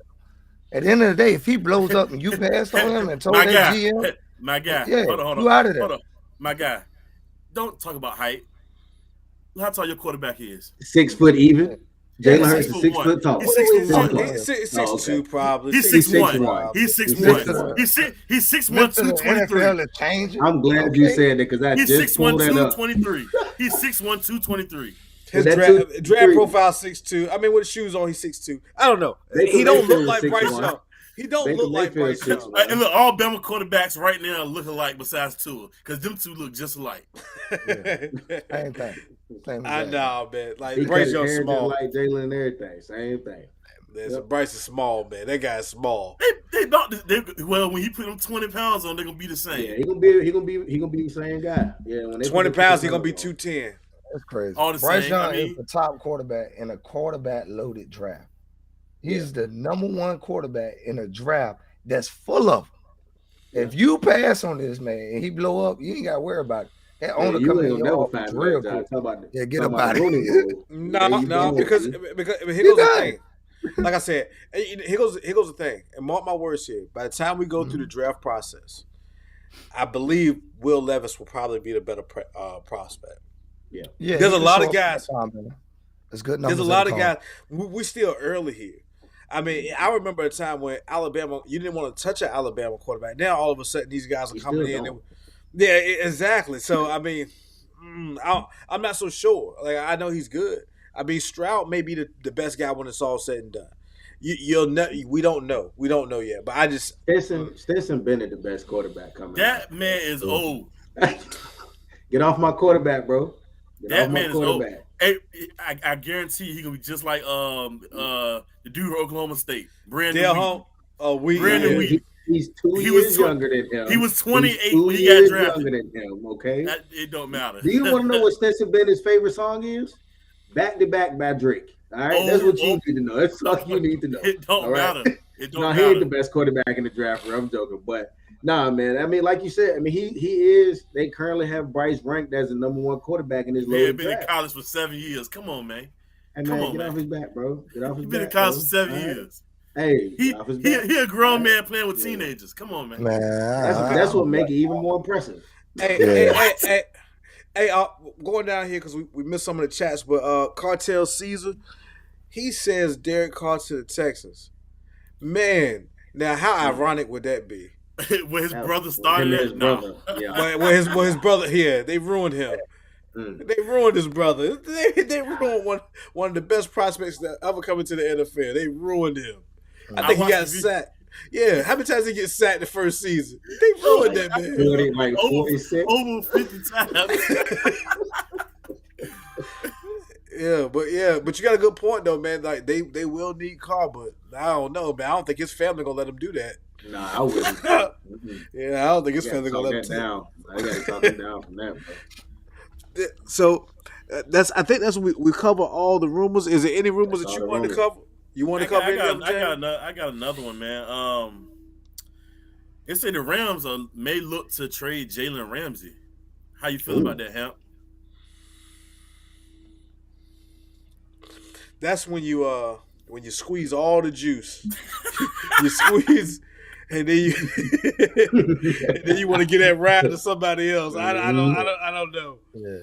At the end of the day, if he blows up and you passed on him and told that GM, my guy, hold on, you out of there. Hold on, my guy. Don't talk about height. How tall your quarterback is? 6 foot even. Jalen Hurts is 6 foot tall. He's 6'2", probably. He's 6'1". He's 6'1". He's 6'1", 223. I'm glad you said that because he's 6'1", 223. He's 6'1", 223. His draft profile 6'2". I mean, with shoes on, he's 6'2". I don't know. He don't look like Bryce Young. He don't look like Bryce Young. And look, all Bama quarterbacks right now look alike besides Tua, because them two look just alike. Same thing. I know, man. Like Bryce Young's small, like Jalen and everything. Same thing. Bryce is small, man. That guy's small. Well, when he put them 20 pounds on, they're gonna be the same. Yeah, he gonna be the same guy. Yeah, when 20 pounds, he gonna be 210. That's crazy. All the Bryce same. Young is the top quarterback in a quarterback-loaded draft. He's the number 1 quarterback in a draft that's full of them. If you pass on this man and he blow up, you ain't got to worry about it. That owner coming in your office real quick. Get up out of here. No, because here goes the thing. Like I said, here goes the thing. And mark my words here. By the time we go through the draft process, I believe Will Levis will probably be the better prospect. Yeah. There's a lot of guys. It's good. There's a lot of guys. We're still early here. I mean, I remember a time when Alabama, you didn't want to touch an Alabama quarterback. Now all of a sudden these guys are coming in. Yeah, exactly. So I mean, I'm not so sure. Like I know he's good. I mean, Stroud may be the best guy when it's all said and done. We don't know. We don't know yet. But I just Stetson Bennett, the best quarterback coming. That man is old. Get off my quarterback, bro. That man is old. Hey, I guarantee he gonna be just like the dude from Oklahoma State, Brandon Wheat. He's 2 years younger than him. He was 28 when he got drafted. Younger than him, okay? It don't matter. Do you want to know what Stetson Bennett's favorite song is? Back to Back by Drake. All right, that's what you need to know. That's all you need to know. It don't all right? matter. It don't No, matter. he ain't the best quarterback in the draft. I'm joking, but nah, man. I mean, like you said, I mean, he is. They currently have Bryce ranked as the number 1 quarterback in his He lower had been in draft. college for 7 years. Come on, man. Hey, Come man, on, get man. off his back, bro. Get off his He's been in back. college bro. for 7 All right? years. Hey, He get off his back. a grown All right? man playing with Yeah. teenagers. Come on, man. Man, That's what make it even more impressive. Hey, going down here because we missed some of the chats, but Cartel Caesar, he says Derek Carr to the Texans. Man, now how ironic would that be? When his brother Him started and his it, brother. Yeah. When his brother, they ruined him. Mm. They ruined his brother. They ruined one of the best prospects that ever come into the NFL. They ruined him. I think he got sacked. Yeah, how many times did he get sacked the first season? They ruined that man. 40, like 46. over 50 times. but you got a good point though, man. Like they will need Carr, but I don't know, man. I don't think his family gonna let him do that. Nah, I wouldn't. Yeah, I don't think his family gonna let him that down. I gotta talk him down from that, bro. So I think that's what we cover all the rumors. Is there any rumors That's that you all the wanted to rumors. cover? You want to cover any of them? I got another one, man. It said the Rams may look to trade Jalen Ramsey. How you feel about that, Hamp? That's when you squeeze all the juice. You squeeze, and then you want to get that ride to somebody else. I don't know. Yeah,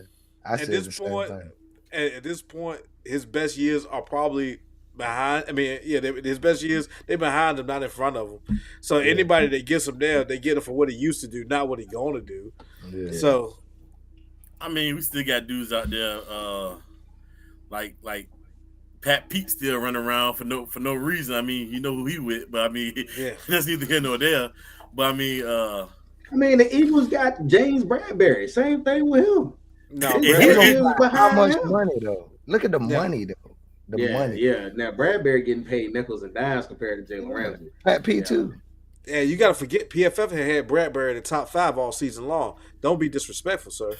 I At said this the same point, thing. at this point, his best years are probably behind. I mean, yeah, his best years they're behind him, not in front of him. So anybody that gets him there, they get him for what he used to do, not what he gonna do. Yeah. So I mean, we still got dudes out there, like Pat Pete still running around for no reason. I mean, you know who he with, but I mean, yeah, that's neither here nor there. But I mean, the Eagles got James Bradbury. Same thing with him. no, It- He Bradbury- gonna was buy how behind much him. money though? Look at the Yeah. money though. The Yeah, money. yeah. Now Bradbury getting paid nickels and dimes compared to Jalen Ramsey. Pat P Yeah. too. Yeah, you got to forget PFF had Bradbury in the top 5 all season long. Don't be disrespectful, sir.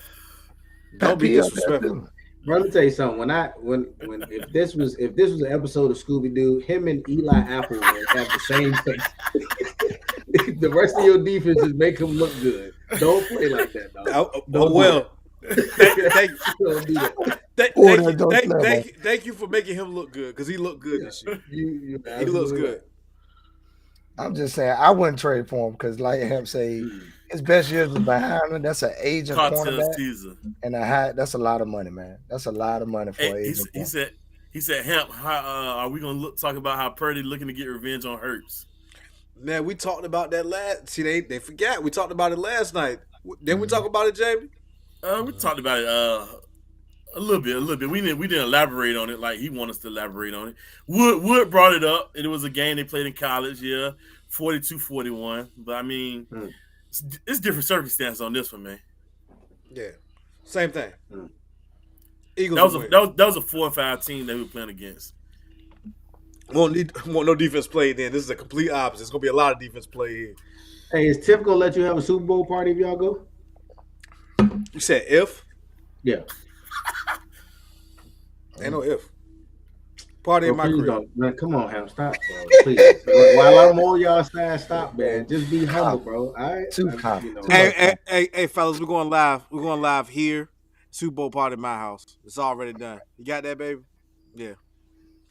Don't Pat be P up there, disrespectful. too. Bro, let me tell you something. When if this was an episode of Scooby Doo, him and Eli Apple would have the same face. The rest of your defense just make him look good. Don't play like that, dog. Don't do that. Thank you for making him look good because he looked good this year. You He looks absolutely good. I'm just saying I wouldn't trade for him because, like him say, his best years was behind him. That's an aging Cartel cornerback, Caesar. and that's a lot of money, man. That's a lot of money for an Hey, aging he corner. said, Hamp, how, are we gonna talk about how Purdy looking to get revenge on Hurts? Man, we talked about that last. See, they forgot. We talked about it last night. Didn't we talk about it, Jamie? We talked about it a little bit. We didn't elaborate on it like he wanted us to elaborate on it. Wood brought it up. It was a game they played in college, 42-41. But I mean, it's different circumstances on this one, man. Yeah, same thing. Mm. Eagles. That was a 4-5 team that we were playing against. Want no defense played then. This is a complete opposite. It's gonna be a lot of defense played here. Hey, is Tiff gonna let you have a Super Bowl party if y'all go? You said if? Yeah. Ain't no if. Party in my Please crib. don't. Man, come on, Ham, stop, bro. Please. While I'm on y'all side, stop, man. Just be humble, bro. All right. Too I- calm. you know. Hey, fellas, we're going live. We're going live here. Super Bowl party at my house. It's already done. You got that, baby? Yeah.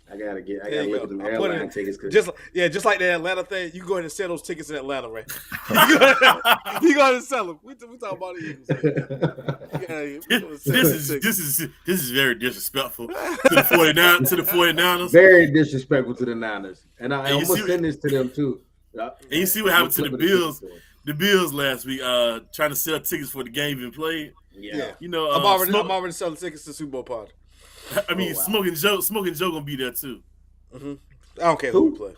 I gotta There look you at them go. I put airline it- tickets. 'Cause Just like the Atlanta thing. You can go ahead and sell those tickets in Atlanta, right? You go ahead and sell them. We talking about the Eagles. This is very disrespectful to the 49ers. very disrespectful to the Niners, and I'm you gonna see- send this to them too. And you see what happened to the Bills? The Bills last week, trying to sell tickets for the game being played. Yeah. You know, I'm already selling tickets to Super Bowl party. I mean, Oh, wow. Smoking Joe gonna be there too. I don't care who we play.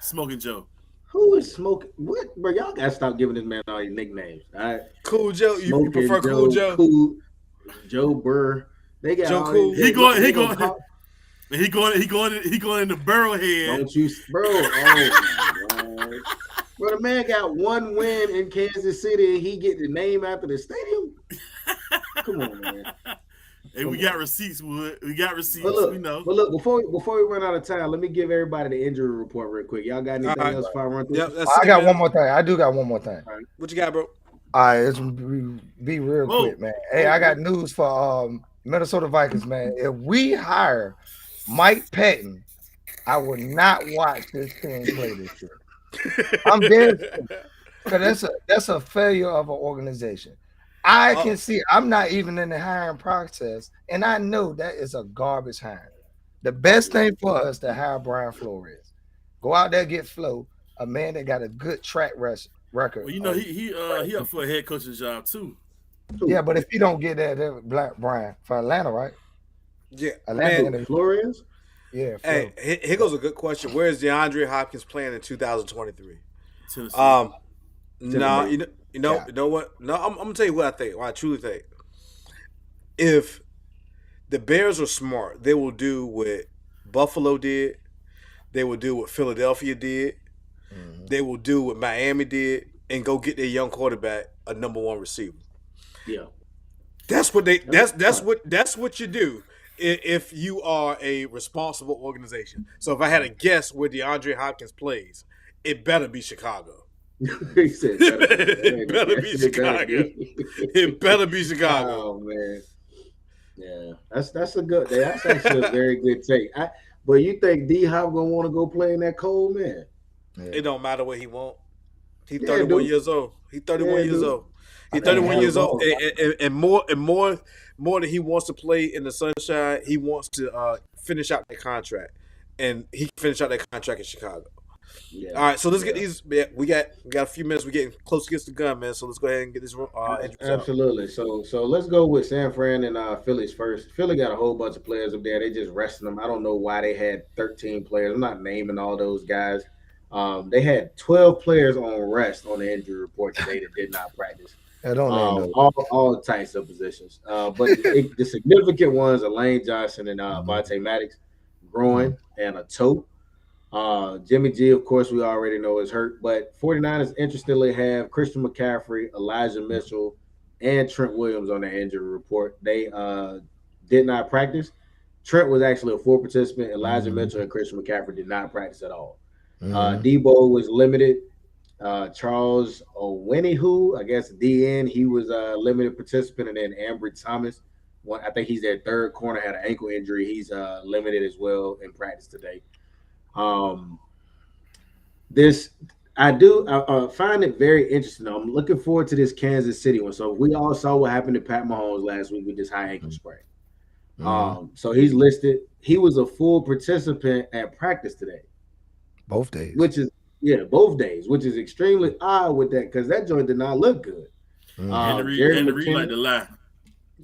Smoking Joe. Who is smoking? What, bro? Y'all gotta stop giving this man all these nicknames. All right. Cool Joe. You Smoking prefer Cool Joe? Cool Joe Burr. They got Joe all Cool. these- He going in the Burrowhead. Don't you, bro? Oh my God. Bro, the man got one win in Kansas City, and he get the name after the stadium. Come on, man. Hey, we got receipts, Wood. We got receipts. But We know. look, before we run out of time, let me give everybody the injury report real quick. Y'all got anything All right. else before I run through? Yep, this? that's I it, got man. one more thing. I do got one more thing. What you got, bro? All right, let's be real Whoa. quick, man. Hey, I got news for Minnesota Vikings, man. If we hire Mike Patton, I will not watch this team play this year. I'm dead. Because that's a failure of an organization. I can see I'm not even in the hiring process, and I know that is a garbage hiring. The best thing for us to hire Brian Flores. Go out there, get Flo, a man that got a good track record. Well, you know, he up for a head coaching job too. Yeah, but if you don't get that Black Brian for Atlanta, right? Yeah, Atlanta man. Flores. Yeah. Flo. Hey, here goes a good question. Where is DeAndre Hopkins playing in 2023? Tennessee. No, you know what? No, I'm gonna tell you what I think. What I truly think. If the Bears are smart, they will do what Buffalo did. They will do what Philadelphia did. Mhm. They will do what Miami did and go get their young quarterback a number one receiver. Yeah. That's what they. That's what you do if you are a responsible organization. So if I had to guess where DeAndre Hopkins plays, it better be Chicago. He said, It better be Chicago. It better be Chicago. Oh man, yeah, that's actually a very good take. But you think D Hop gonna want to go play in that cold, man? It don't matter what he want. He's Yeah, 31 dude. years old. He's 31 Yeah, years dude. old. He's I 31 think years hell old, no. and more than he wants to play in the sunshine. He wants to finish out that contract, and he can finish out that contract in Chicago. Yeah. All right, so let's get these. Yeah, we got a few minutes. We're getting close against the gun, man. So let's go ahead and get this. Absolutely. So let's go with San Fran and Phillies first. Philly got a whole bunch of players up there. They just resting them. I don't know why they had 13 players. I'm not naming all those guys. They had 12 players on rest on the injury report today that did not practice. I don't know. All types of positions. But the significant ones are Lane Johnson and Vontae Maddox, groin and a toe. Jimmy G, of course, we already know is hurt, but 49ers interestingly have Christian McCaffrey, Elijah Mitchell, and Trent Williams on their injury report. They did not practice. Trent was actually a full participant. Elijah Mitchell and Christian McCaffrey did not practice at all. Debo was limited. Charles Owenihu, I guess DN, he was a limited participant, and then Ambry Thomas, I think he's their third corner, had an ankle injury. He's limited as well in practice today. I find it very interesting. I'm looking forward to this Kansas City one. So we all saw what happened to Pat Mahomes last week with this high ankle sprain. So he's listed. He was a full participant at practice today. Both days. Both days, which is extremely odd with that because that joint did not look good. Henry like to lie.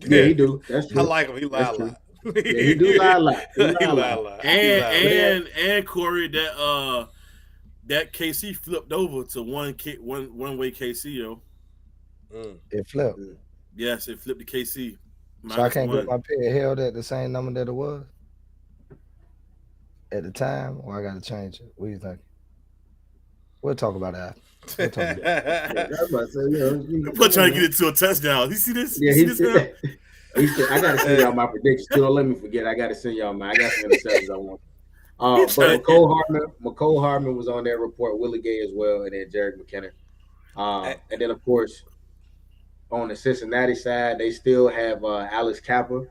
Yeah, he do. That's true. I like him. He lie a lot. Yeah, he do lie a lot. He lie a lot. And Corey, that KC flipped over to one way KC, yo. It flipped. Yes, it flipped to KC. So I can't get my pay held at the same number that it was at the time, or I got to change it. What do you think? We'll talk about that. We'll talk about We're trying to get it to a touchdown. You see this? Yeah, he said, I got to send y'all my predictions. Don't let me forget. I got to send y'all I got some interceptions I want. But McCole Hardman was on that report. Willie Gay as well, and then Jerick McKinnon. And then of course, on the Cincinnati side, they still have Alex Kappa.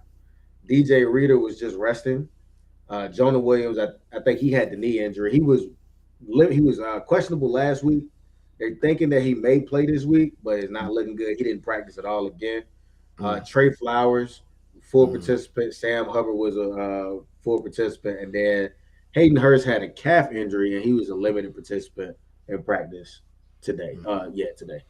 DJ Reader was just resting. Jonah Williams, I think he had the knee injury. He was questionable last week. They're thinking that he may play this week, but it's not looking good. He didn't practice at all again. Trey Flowers, full participant. Sam Hubbard was a full participant. And then Hayden Hurst had a calf injury, and he was a limited participant in practice today. Today.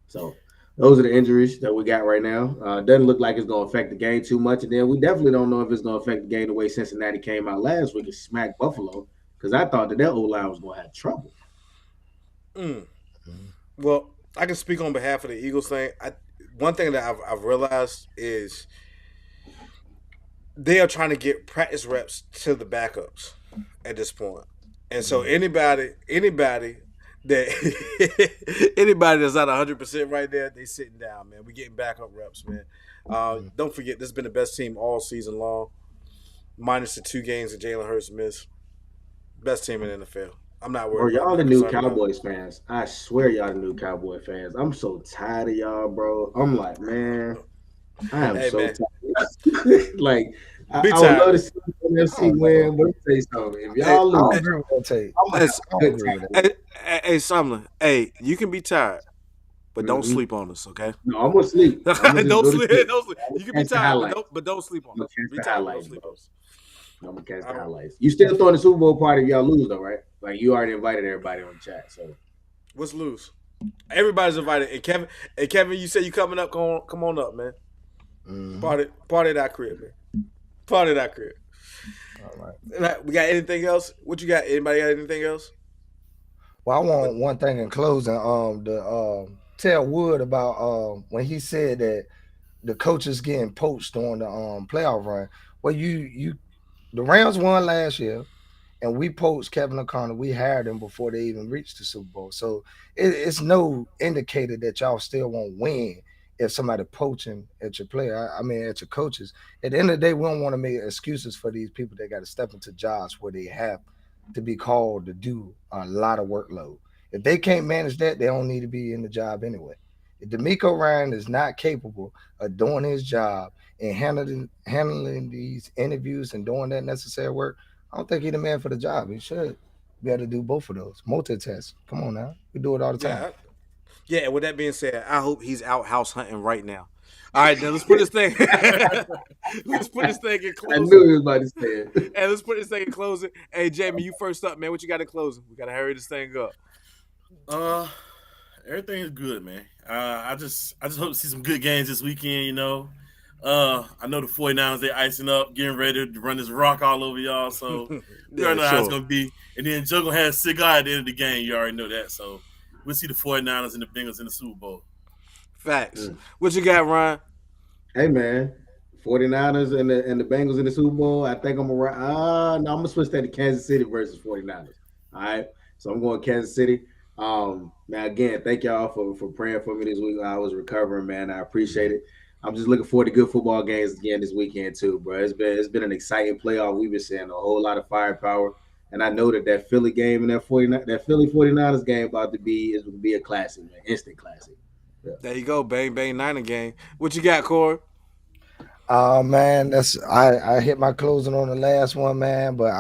So those are the injuries that we got right now. Doesn't look like it's going to affect the game too much. And then we definitely don't know if it's going to affect the game the way Cincinnati came out last week and smacked Buffalo, because I thought that their O-line was going to have trouble. Well, I can speak on behalf of the Eagles thing. One thing that I've realized is they are trying to get practice reps to the backups at this point. And so anybody that anybody that's not 100% right there, they sitting down, man. We getting backup reps, man. Don't forget, this has been the best team all season long, minus the 2 games that Jalen Hurts missed. Best team in the NFL. I'm not Bro, worried about. y'all I'm the not new concerned about it. Cowboys fans. I swear y'all the new Cowboy fans. I'm so tired of y'all, bro. I'm like, man, I am Hey, so man. tired. Like, Be I would tired. love to see the NFC win, but let me tell you something. If y'all I don't lose, agree with that take. I'm gonna have Hey, a good time. Hey, Sumlin. Hey, you can be tired, but don't Mhm. sleep on us, okay? No, I'm gonna sleep. I'm gonna just Don't go to sleep. sleep. Don't sleep. I'm You can gonna be catch the tired, highlights. but don't sleep on I'm gonna us. catch Be the tired, but don't highlights, sleep bro. on us. I'm gonna catch the All right. highlights. You still throwing the Super Bowl party if y'all lose, though, right? Like you already invited everybody on the chat, so What's loose? Everybody's invited. And Kevin, you said you coming up. Come on up, man. Mhm. Party at that crib, man. Party at that crib. All right. We got anything else? What you got? Anybody got anything else? Well, I want one thing in closing. Tell Wood about when he said that the coaches getting poached on the playoff run. Well, the Rams won last year, and we poached Kevin O'Connor. We hired him before they even reached the Super Bowl. So it's no indicator that y'all still won't win if somebody poaching at your player. I mean, at your coaches. At the end of the day, we don't want to make excuses for these people that got to step into jobs where they have to be called to do a lot of workload. If they can't manage that, they don't need to be in the job anyway. If D'Amico Ryan is not capable of doing his job and handling these interviews and doing that necessary work, I don't think he's the man for the job. He should be able to do both of those. Multitask. Come on now. We do it all the time. Yeah. With that being said, I hope he's out house hunting right now. All right, now let's put this thing. Let's put this thing in I closing. knew he was about to say it. Hey, let's put this thing in closing. Hey, Jamie, you first up, man. What you got in closing? We gotta hurry this thing up. Everything is good, man. I just hope to see some good games this weekend, you know. I know the 49ers, they icing up, getting ready to run this rock all over y'all. So we already know how it's gonna be. And then Joe gonna have a cigar at the end of the game. You already know that. So we'll see the 49ers and the Bengals in the Super Bowl. Facts. What you got, Ryan? Hey man, 49ers and the Bengals in the Super Bowl. I think I'm no, I'm gonna switch that to Kansas City versus 49ers. All right. So I'm going Kansas City. Now again, thank y'all for praying for me this week. I was recovering, man. I appreciate it. I'm just looking forward to good football games again this weekend too, bro. It's been an exciting playoff. We've been seeing a whole lot of firepower. And I know that Philly game and that Philly 49ers game about to be a classic, man. Instant classic. Yeah. There you go, bang bang Niner game. What you got, Corey? Man, I hit my closing on the last one, man. But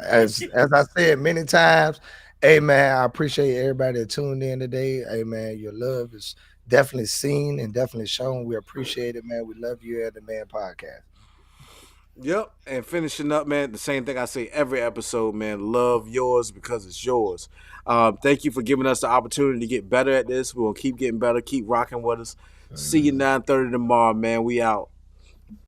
as I said many times, hey man, I appreciate everybody that tuned in today. Hey man, your love is definitely seen and definitely shown. We appreciate it, man. We love you at the Man Podcast. Yep. And finishing up, man, the same thing I say every episode, man. Love yours because it's yours. Thank you for giving us the opportunity to get better at this. We're gonna keep getting better, keep rocking with us. See you 9:30 tomorrow, man. We out.